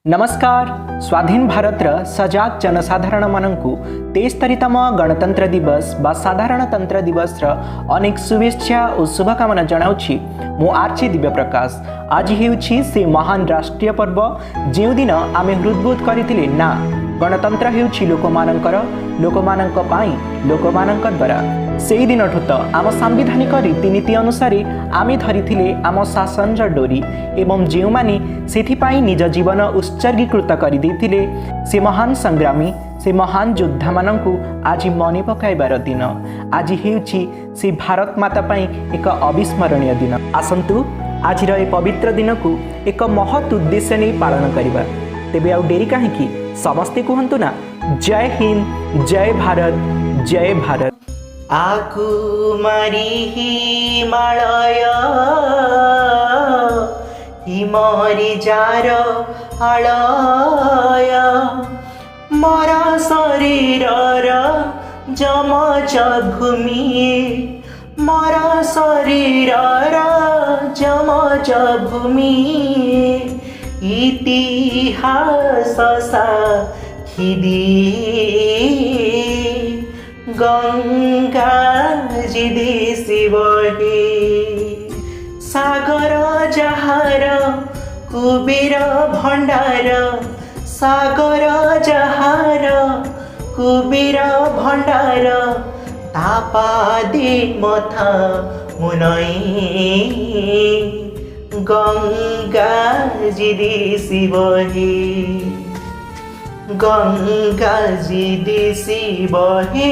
नमस्कार। स्वाधीन भारतर सजाग जनसाधारण मानकु 73तम गणतंत्र दिवस बा साधारणतंत्र दिवस अनेक शुभेच्छा और शुभकामना जनाऊँगी। मु आर्ची दिव्य प्रकाश। आज हेउछि से महान राष्ट्रीय पर्व जो दिन आमे हृदबोध करथिले ना गणतंत्र हेउछि लोकमानंक पाई लोकमानंक द्वारा। सेही दिन तो आम सांविधानिक रीतिनीति अनुसार आमे धरिथिले आम शासन डोरी एवं जो माने सेथिपाई निज जीवन उत्सर्गीकृत कर देथिले से महान संग्रामी से महान योद्धा मानंकु आज मने पकाइबार दिन। आज हेउछि से भारत माता पाई एक अविस्मरणीय दिन। आसंतु आज ए पवित्र दिन को एक महत् उद्देश्य नहीं पालन करिबा। तेबे आउ डेरी काहेकि समस्ते कहंतु ना जय हिंद, जय भारत, जय भारत। आकुमारी हिमालय हिमरी जार आलय मर शरीरर जमज भूमि मर शरीरर जमज भूमि इतिहास साखी गंगा जी शिवही सागर जहार कुबेर भंडार सागर जहार कुबेर भंडार तापादी मथा मुनई गंगा जी शिवही गंगा जी शिवही।